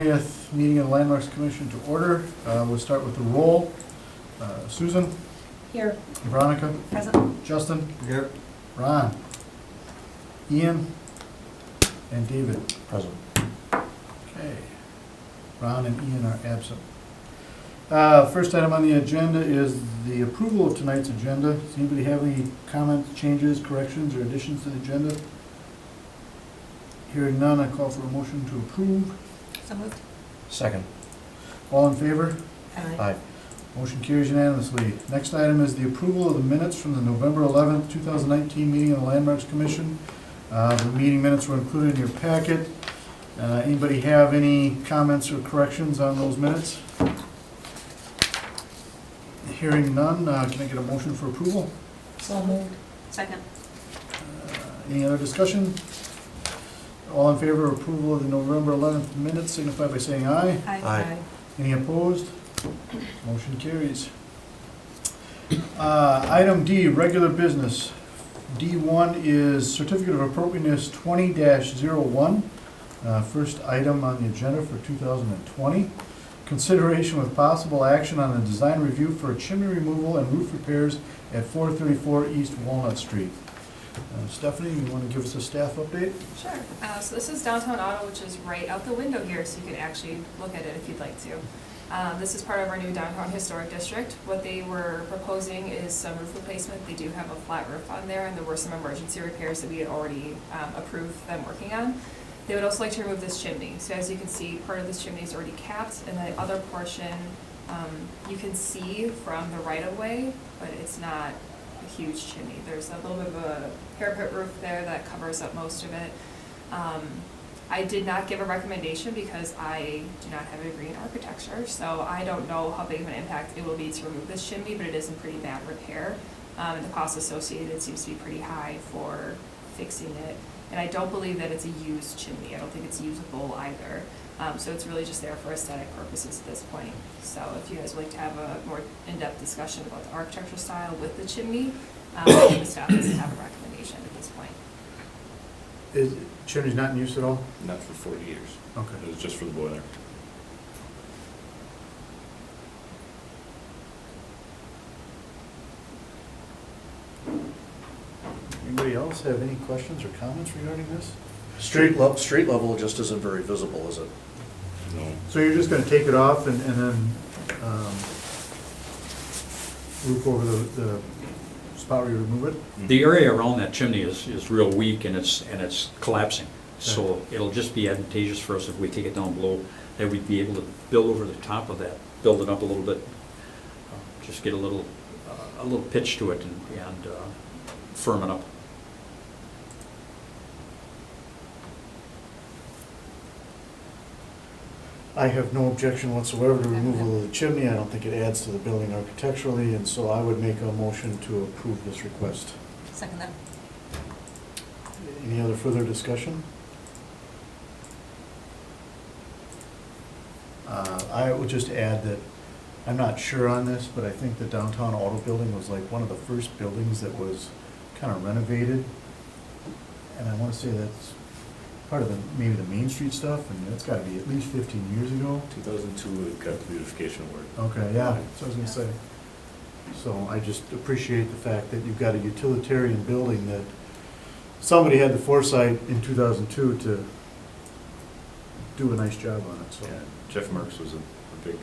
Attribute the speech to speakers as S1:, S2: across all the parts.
S1: 20th meeting of the Landmarks Commission to order. We'll start with the roll. Susan?
S2: Here.
S1: Veronica?
S2: Present.
S1: Justin?
S3: Here.
S1: Ron? Ian? And David?
S3: Present.
S1: Okay. Ron and Ian are absent. First item on the agenda is the approval of tonight's agenda. Does anybody have any comments, changes, corrections, or additions to the agenda? Hearing none, I call for a motion to approve.
S2: So moved.
S3: Second.
S1: All in favor?
S3: Aye.
S1: Motion carries unanimously. Next item is the approval of the minutes from the November 11th, 2019 meeting of the Landmarks Commission. The meeting minutes were included in your packet. Anybody have any comments or corrections on those minutes? Hearing none, can I get a motion for approval?
S2: So moved. Second.
S1: Any other discussion? All in favor of approval of the November 11th minutes signify by saying aye.
S3: Aye.
S1: Any opposed? Motion carries. Item D, regular business. D1 is Certificate of Appropriateness 20-01. First item on the agenda for 2020. Consideration with possible action on a design review for a chimney removal and roof repairs at 434 East Walnut Street. Stephanie, you want to give us a staff update?
S4: Sure. So this is downtown Otto, which is right out the window here, so you can actually look at it if you'd like to. This is part of our new downtown historic district. What they were proposing is some roof replacement. They do have a flat roof on there, and there were some emergency repairs that we had already approved them working on. They would also like to remove this chimney. So as you can see, part of this chimney is already capped, and the other portion you can see from the right-of-way, but it's not a huge chimney. There's a little bit of a parapet roof there that covers up most of it. I did not give a recommendation because I do not have a degree in architecture, so I don't know how big of an impact it will be to remove this chimney, but it is in pretty bad repair. And the cost associated seems to be pretty high for fixing it. And I don't believe that it's a used chimney. I don't think it's usable either. So it's really just there for aesthetic purposes at this point. So if you guys would like to have a more in-depth discussion about the architecture style with the chimney, the staff doesn't have a recommendation at this point.
S1: Is chimney's not in use at all?
S5: Not for 40 years.
S1: Okay.
S5: It was just for the boiler.
S1: Anybody else have any questions or comments regarding this?
S3: Street level just isn't very visible, is it?
S5: No.
S1: So you're just gonna take it off and then roof over the spot where you remove it?
S6: The area around that chimney is real weak and it's collapsing. So it'll just be advantageous for us if we take it down below, that we'd be able to build over the top of that, build it up a little bit, just get a little pitch to it and firm it up.
S1: I have no objection whatsoever to removal of the chimney. I don't think it adds to the building architecturally, and so I would make a motion to approve this request.
S2: Second that.
S1: Any other further discussion? I would just add that I'm not sure on this, but I think the downtown auto building was like one of the first buildings that was kind of renovated. And I want to say that's part of maybe the Main Street stuff, and that's got to be at least 15 years ago.
S5: 2002, it got the beautification award.
S1: Okay, yeah, that's what I was gonna say. So I just appreciate the fact that you've got a utilitarian building that somebody had the foresight in 2002 to do a nice job on it, so.
S5: Yeah, Jeff Merckx was a big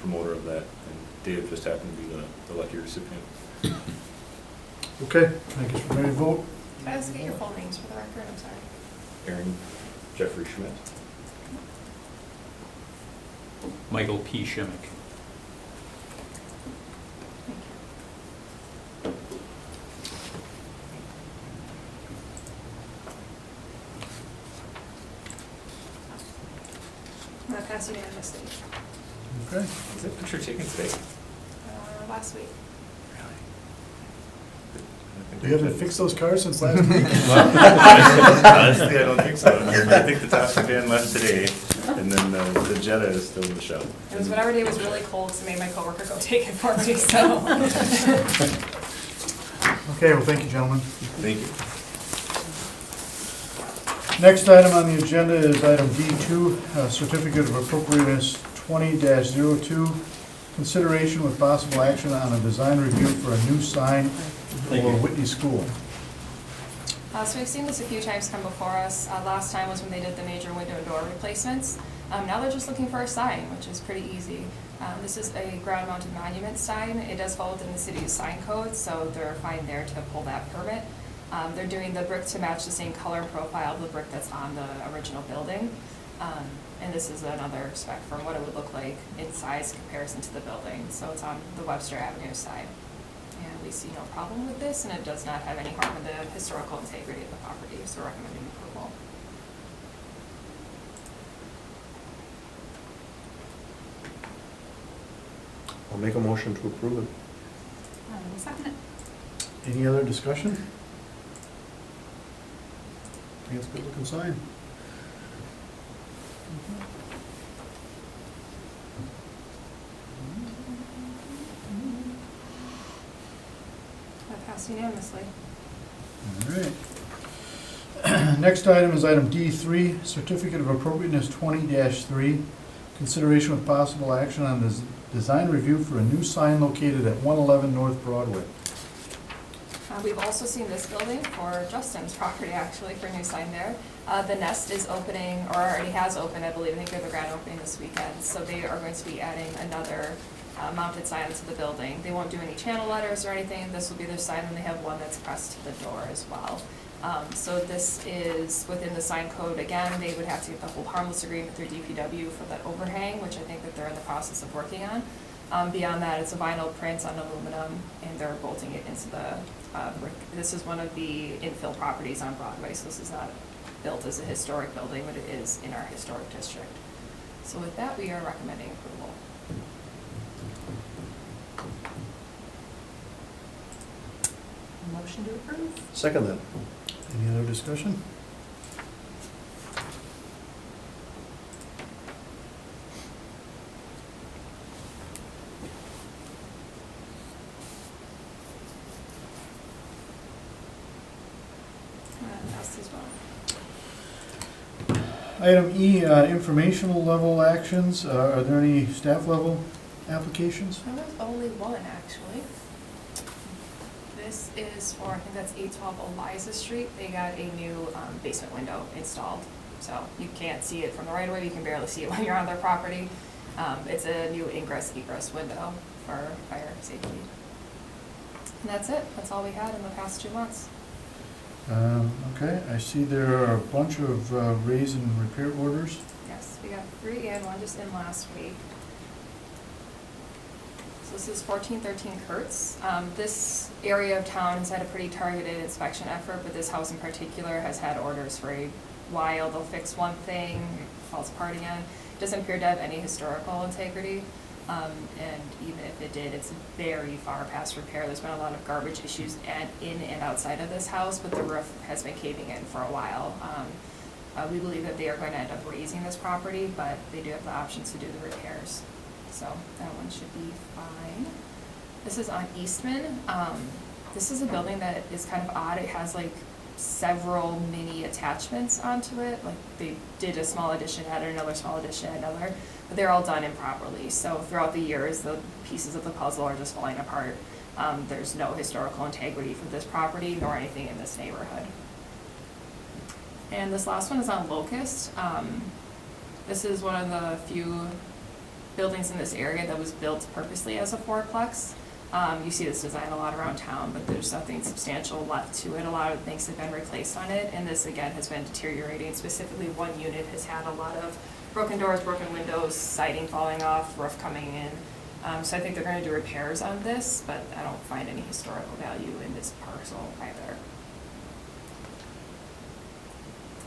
S5: promoter of that, and Dave just happened to be the lucky recipient.
S1: Okay, I guess we're ready to vote.
S4: Can I just get your full names for the record? I'm sorry.
S5: Aaron Jeffrey Schmidt.
S6: Michael P. Shimmick.
S4: Thank you. I'm going to pass unanimously.
S1: Okay.
S5: Is that picture taken today?
S4: Last week.
S1: You haven't fixed those cars since last week?
S5: Honestly, I don't think so. I think the top fan left today, and then the Jetta is still in the shop.
S4: It was whatever day was really cold, so I made my coworker go take it for me, so.
S1: Okay, well, thank you, gentlemen.
S5: Thank you.
S1: Next item on the agenda is item D2, Certificate of Appropriateness 20-02, consideration with possible action on a design review for a new sign
S6: Thank
S1: for
S6: you.
S1: Whitney School.
S4: So we've seen this a few times come before us. Last time was when they did the major window and door replacements. Now they're just looking for a sign, which is pretty easy. This is a ground-mounted monument sign. It does fall within the city's sign code, so they're fine there to pull that permit. They're doing the brick to match the same color and profile of the brick that's on the original building. And this is another spec from what it would look like in size comparison to the building. So it's on the Webster Avenue side. And we see no problem with this, and it does not have any harm in the historical integrity of the property, so recommending approval.
S3: I'll make a motion to approve it.
S2: Second it.
S1: Any other discussion? I think it's a good looking sign.
S4: That passed unanimously.
S1: All right. Next item is item D3, Certificate of Appropriateness 20-3, consideration with possible action on this design review for a new sign located at 111 North Broadway.
S4: We've also seen this building for Justin's property, actually, for a new sign there. The Nest is opening, or already has opened, I believe. I think they're the grand opening this weekend. So they are going to be adding another mounted sign to the building. They won't do any channel letters or anything. This will be their sign, and they have one that's pressed to the door as well. So this is within the sign code. Again, they would have to get the hold harmless agreement through DPW for that overhang, which I think that they're in the process of working on. Beyond that, it's a vinyl print on aluminum, and they're bolting it into the brick. This is one of the infill properties on Broadway, so this is not built as a historic building, but it is in our historic district. So with that, we are recommending approval.
S2: Motion to approve.
S3: Second that.
S1: Any other discussion?
S4: Passed as well.
S1: Item E, informational level actions. Are there any staff level applications?
S4: There was only one, actually. This is for, I think that's 812 Eliza Street. They got a new basement window installed. So you can't see it from the right of way, you can barely see it when you're on their property. It's a new ingress egress window for fire safety. And that's it. That's all we had in the past 2 months.
S1: Okay, I see there are a bunch of raise and repair orders.
S4: Yes, we got 3 and 1 just in last week. So this is 1413 Kurtz. This area of town has had a pretty targeted inspection effort, but this house in particular has had orders for a while. They'll fix one thing, it falls apart again. It doesn't appear to have any historical integrity. And even if it did, it's very far past repair. There's been a lot of garbage issues in and outside of this house, but the roof has been caving in for a while. We believe that they are going to end up raising this property, but they do have the options to do the repairs. So that one should be fine. This is on Eastman. This is a building that is kind of odd. It has like several mini attachments onto it. Like they did a small addition, added another small addition, another, but they're all done improperly. So throughout the years, the pieces of the puzzle are just falling apart. There's no historical integrity for this property nor anything in this neighborhood. And this last one is on Locust. This is one of the few buildings in this area that was built purposely as a fourplex. You see this design a lot around town, but there's nothing substantial left to it. A lot of things have been replaced on it, and this again has been deteriorating. Specifically, one unit has had a lot of broken doors, broken windows, siding falling off, roof coming in. So I think they're going to do repairs on this, but I don't find any historical value in this parcel either.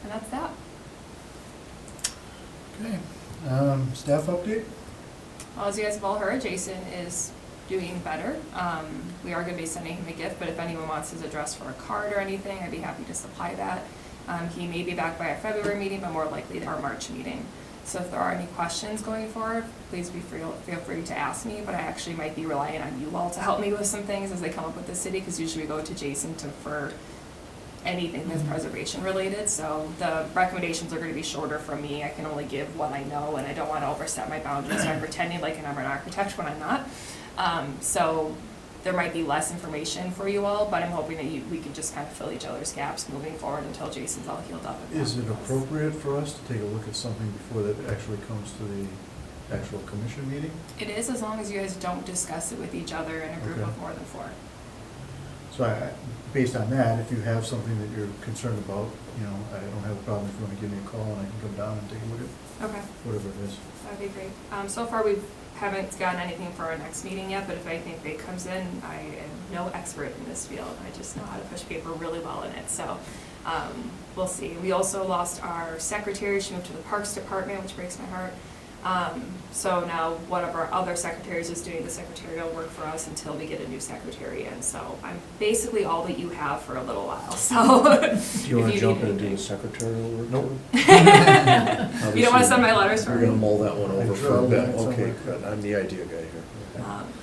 S4: And that's that.
S1: Okay, staff update?
S4: Well, as you guys have all heard, Jason is doing better. We are going to be sending him a gift, but if anyone wants his address for a card or anything, I'd be happy to supply that. He may be back by our February meeting, but more likely our March meeting. So if there are any questions going forward, please feel free to ask me, but I actually might be relying on you all to help me with some things as they come up with the city, because usually we go to Jason for anything that's preservation related, so the recommendations are gonna be shorter from me. I can only give what I know, and I don't wanna overstep my boundaries by pretending like I'm an architect when I'm not. So there might be less information for you all, but I'm hoping that we can just kind of fill each other's gaps moving forward until Jason's all healed up. and
S1: Is it
S4: back with us.
S1: appropriate for us to take a look at something before that actually comes to the actual commission meeting?
S4: It is, as long as you guys don't discuss it with each other in a group
S1: Okay.
S4: of more than 4.
S1: So based on that, if you have something that you're concerned about, you know, I don't have a problem if you want to give me a call and I can come down and take a look at
S4: Okay.
S1: whatever it is.
S4: That'd be great. So far, we haven't gotten anything for our next meeting yet, but if anything big comes in, I am no expert in this field. I just know how to push paper really well in it, so we'll see. We also lost our secretary. She moved to the Parks Department, which breaks my heart. So now one of our other secretaries is doing the secretarial work for us until we get a new secretary in. So I'm basically all that you have for a little while, so.
S3: Do you want to
S4: if
S3: jump in
S4: need
S3: and do the
S4: anything.
S3: secretarial work?
S1: Nope.
S4: You don't wanna send my letters for
S3: We're
S4: me?
S3: gonna mull that one
S1: I
S3: over for
S1: draw
S3: a bit.
S1: that somewhere.
S3: Okay, good. I'm the idea guy here.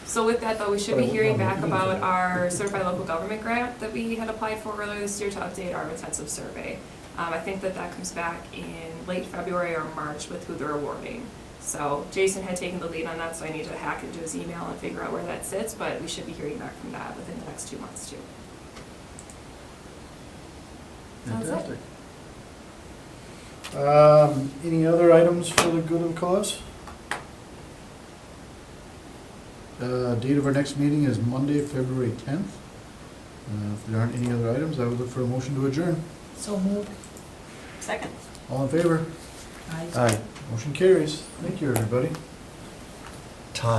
S4: So with that though, we should
S1: But
S4: be
S1: I
S4: hearing
S1: won't
S4: back
S1: know
S4: about
S1: anything.
S4: our certified local government grant that we had applied for earlier this year to update our intensive survey. I think that comes back in late February or March with who they're awarding. So Jason had taken the lead on that, so I need to hack into his email and figure out where that sits, but we should be hearing back from that within the next 2 months too. Sounds it.
S1: Fantastic. Any other items for the good of the cause? Date of our next meeting is Monday, February 10th. If there aren't any other items, I would look for a motion to adjourn.
S2: So moved. Second.
S1: All in favor?
S2: Aye.
S3: Aye.
S1: Motion carries. Thank you, everybody.
S3: Todd.